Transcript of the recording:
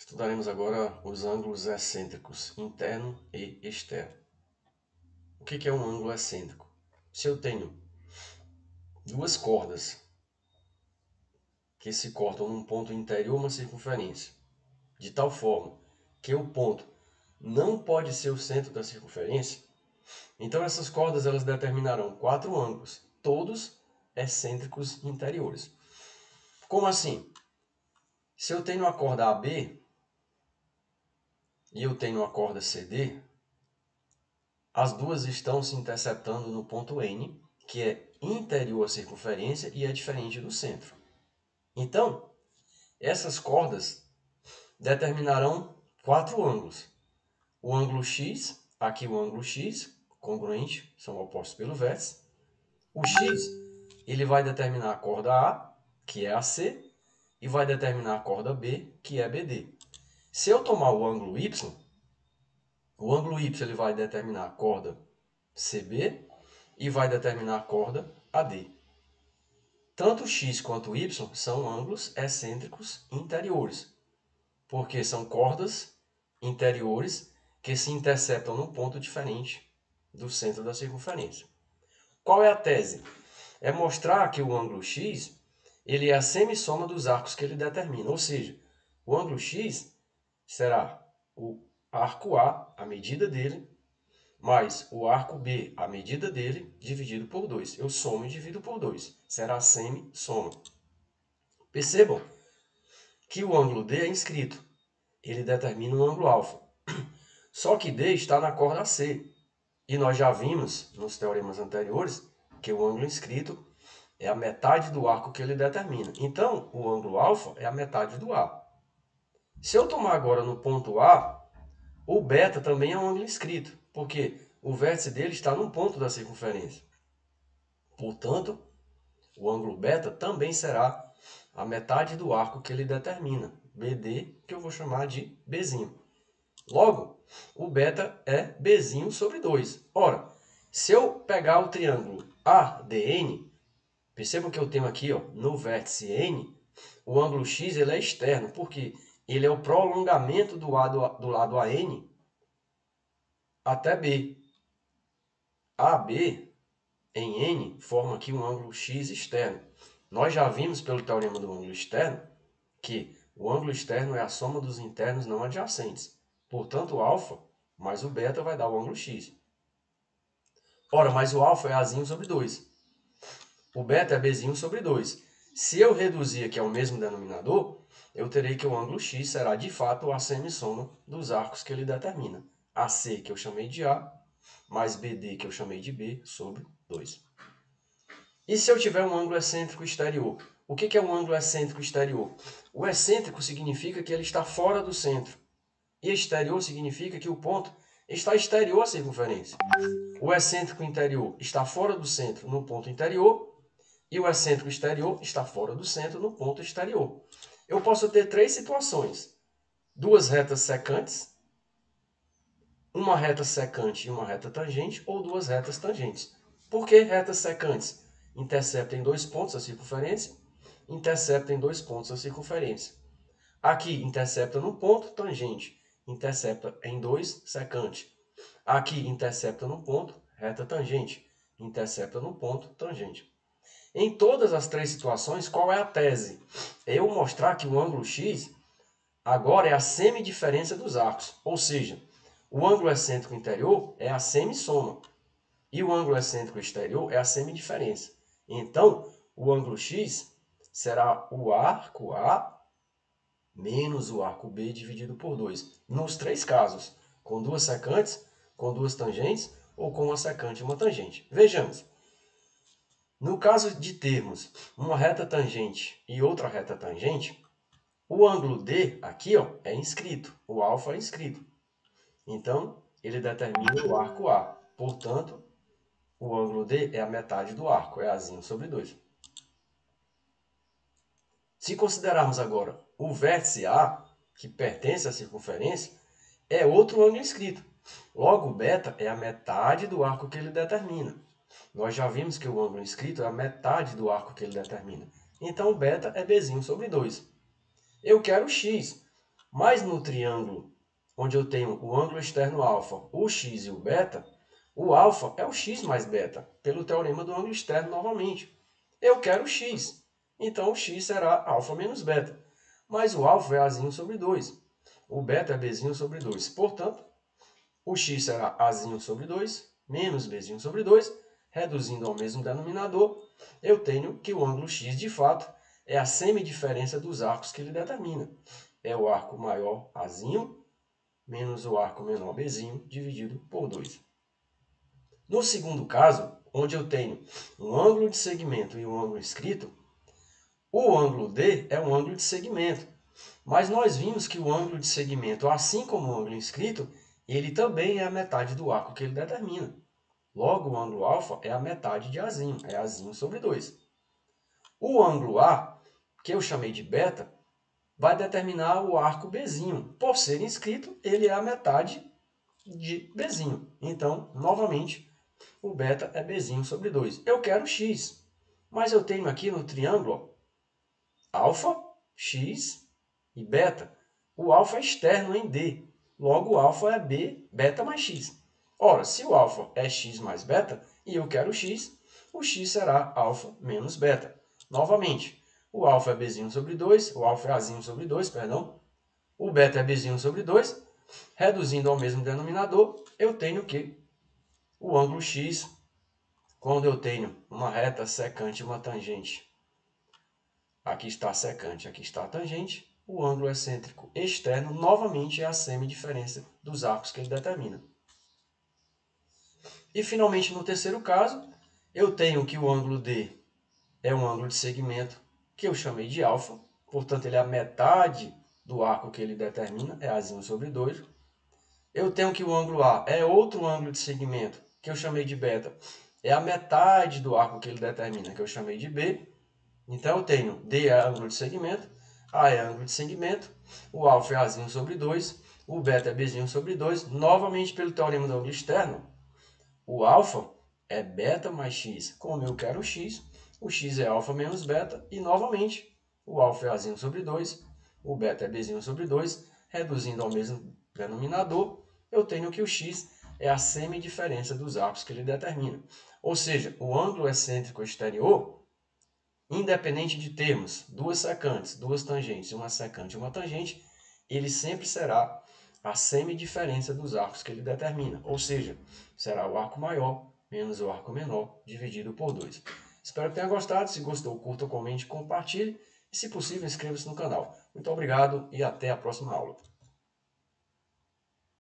Estudaremos agora os ângulos excêntricos interno e externo. O que é um ângulo excêntrico? Se eu tenho duas cordas que se cortam num ponto interior uma circunferência, de tal forma que o ponto não pode ser o centro da circunferência, então essas cordas elas determinarão quatro ângulos, todos excêntricos interiores. Como assim? Se eu tenho a corda AB e eu tenho a corda CD, as duas estão se interceptando no ponto N, que é interior à circunferência e é diferente do centro. Então, essas cordas determinarão quatro ângulos. O ângulo X, aqui o ângulo X, congruente, são opostos pelo vértice. O X, ele vai determinar a corda A, que é AC, e vai determinar a corda B, que é BD. Se eu tomar o ângulo Y ele vai determinar a corda CB e vai determinar a corda AD. Tanto o X quanto o Y são ângulos excêntricos interiores, porque são cordas interiores que se interceptam num ponto diferente do centro da circunferência. Qual é a tese? É mostrar que o ângulo X ele é a semissoma dos arcos que ele determina, ou seja, o ângulo X será o arco A, a medida dele, mais o arco B, a medida dele, dividido por 2. Eu somo e divido por 2. Será a semi-soma. Percebam que o ângulo D é inscrito. Ele determina um ângulo alfa. Só que D está na corda C. E nós já vimos, nos teoremas anteriores, que o ângulo inscrito é a metade do arco que ele determina. Então, o ângulo alfa é a metade do A. Se eu tomar agora no ponto A, o beta também é um ângulo inscrito, porque o vértice dele está num ponto da circunferência. Portanto, o ângulo beta também será a metade do arco que ele determina, BD, que eu vou chamar de Bzinho. Logo, o beta é Bzinho sobre 2. Ora, se eu pegar o triângulo ADN, percebam que eu tenho aqui no vértice N, o ângulo X ele é externo, porque ele é o prolongamento do lado AN até B. AB em N forma aqui um ângulo X externo. Nós já vimos pelo teorema do ângulo externo que o ângulo externo é a soma dos internos não adjacentes. Portanto, o alfa mais o beta vai dar o ângulo X. Ora, mas o alfa é Azinho sobre 2. O beta é Bzinho sobre 2. Se eu reduzir aqui ao mesmo denominador, eu terei que o ângulo X será de fato a semissoma dos arcos que ele determina. AC, que eu chamei de A, mais BD, que eu chamei de B, sobre 2. E se eu tiver um ângulo excêntrico exterior? O que é um ângulo excêntrico exterior? O excêntrico significa que ele está fora do centro. E exterior significa que o ponto está exterior à circunferência. O excêntrico interior está fora do centro no ponto interior e o excêntrico exterior está fora do centro no ponto exterior. Eu posso ter três situações. Duas retas secantes, uma reta secante e uma reta tangente, ou duas retas tangentes. Por que retas secantes? Interceptam dois pontos a circunferência, interceptam dois pontos a circunferência. Aqui intercepta no ponto, tangente, intercepta em 2, secante. Aqui intercepta no ponto, reta tangente, intercepta no ponto, tangente. Em todas as três situações, qual é a tese? É eu mostrar que o ângulo X agora é a semidiferença dos arcos, ou seja, o ângulo excêntrico interior é a semissoma e o ângulo excêntrico exterior é a semidiferença. Então, o ângulo X será o arco A menos o arco B dividido por 2. Nos três casos, com duas secantes, com duas tangentes ou com uma secante e uma tangente. Vejamos. No caso de termos uma reta tangente e outra reta tangente, o ângulo D aqui é inscrito, o alfa é inscrito. Então, ele determina o arco A. Portanto, o ângulo D é a metade do arco, é Azinho sobre 2. Se considerarmos agora o vértice A, que pertence à circunferência, é outro ângulo inscrito. Logo, o beta é a metade do arco que ele determina. Nós já vimos que o ângulo inscrito é a metade do arco que ele determina. Então, o beta é Bzinho sobre 2. Eu quero x. Mas no triângulo, onde eu tenho o ângulo externo alfa, o x e o beta, o alfa é o x mais beta, pelo teorema do ângulo externo novamente. Eu quero o x, então o x será alfa menos beta. Mas o alfa é azinho sobre 2, o beta é bzinho sobre 2. Portanto, o x será azinho sobre 2, menos bzinho sobre 2, reduzindo ao mesmo denominador, eu tenho que o ângulo x, de fato, é a semidiferença dos arcos que ele determina. É o arco maior azinho menos o arco menor bzinho dividido por 2. No segundo caso, onde eu tenho um ângulo de segmento e um ângulo inscrito, o ângulo D é um ângulo de segmento. Mas nós vimos que o ângulo de segmento, assim como o ângulo inscrito, ele também é a metade do arco que ele determina. Logo, o ângulo alfa é a metade de azinho, é azinho sobre 2. O ângulo A, que eu chamei de beta, vai determinar o arco Bzinho. Por ser inscrito, ele é a metade de Bzinho. Então, novamente, o beta é Bzinho sobre 2. Eu quero x, mas eu tenho aqui no triângulo alfa, x e beta. O alfa é externo em D, logo o alfa é B, beta mais x. Ora, se o alfa é x mais beta e eu quero x, o x será alfa menos beta. Novamente, o alfa é Bzinho sobre 2, o alfa é Azinho sobre 2, perdão. O beta é Bzinho sobre 2. Reduzindo ao mesmo denominador, eu tenho que o ângulo x, quando eu tenho uma reta secante e uma tangente, aqui está a secante, aqui está a tangente, o ângulo excêntrico externo novamente é a semidiferença dos arcos que ele determina. E finalmente, no terceiro caso, eu tenho que o ângulo D é um ângulo de segmento que eu chamei de alfa, portanto ele é a metade do arco que ele determina, é Azinho sobre 2. Eu tenho que o ângulo A é outro ângulo de segmento que eu chamei de beta, é a metade do arco que ele determina, que eu chamei de B. Então eu tenho D é ângulo de segmento, A é ângulo de segmento, o alfa é Azinho sobre 2, o beta é Bzinho sobre 2. Novamente, pelo teorema do ângulo externo, o alfa é beta mais x. Como eu quero x, o x é alfa menos beta. E, novamente, o alfa é Azinho sobre 2, o beta é Bzinho sobre 2. Reduzindo ao mesmo denominador, eu tenho que o x é a semidiferença dos arcos que ele determina. Ou seja, o ângulo excêntrico exterior, independente de termos duas secantes, duas tangentes, uma secante e uma tangente, ele sempre será a semidiferença dos arcos que ele determina. Ou seja, será o arco maior menos o arco menor dividido por 2. Espero que tenha gostado. Se gostou, curta, comente, compartilhe. E, se possível, inscreva-se no canal. Muito obrigado e até a próxima aula.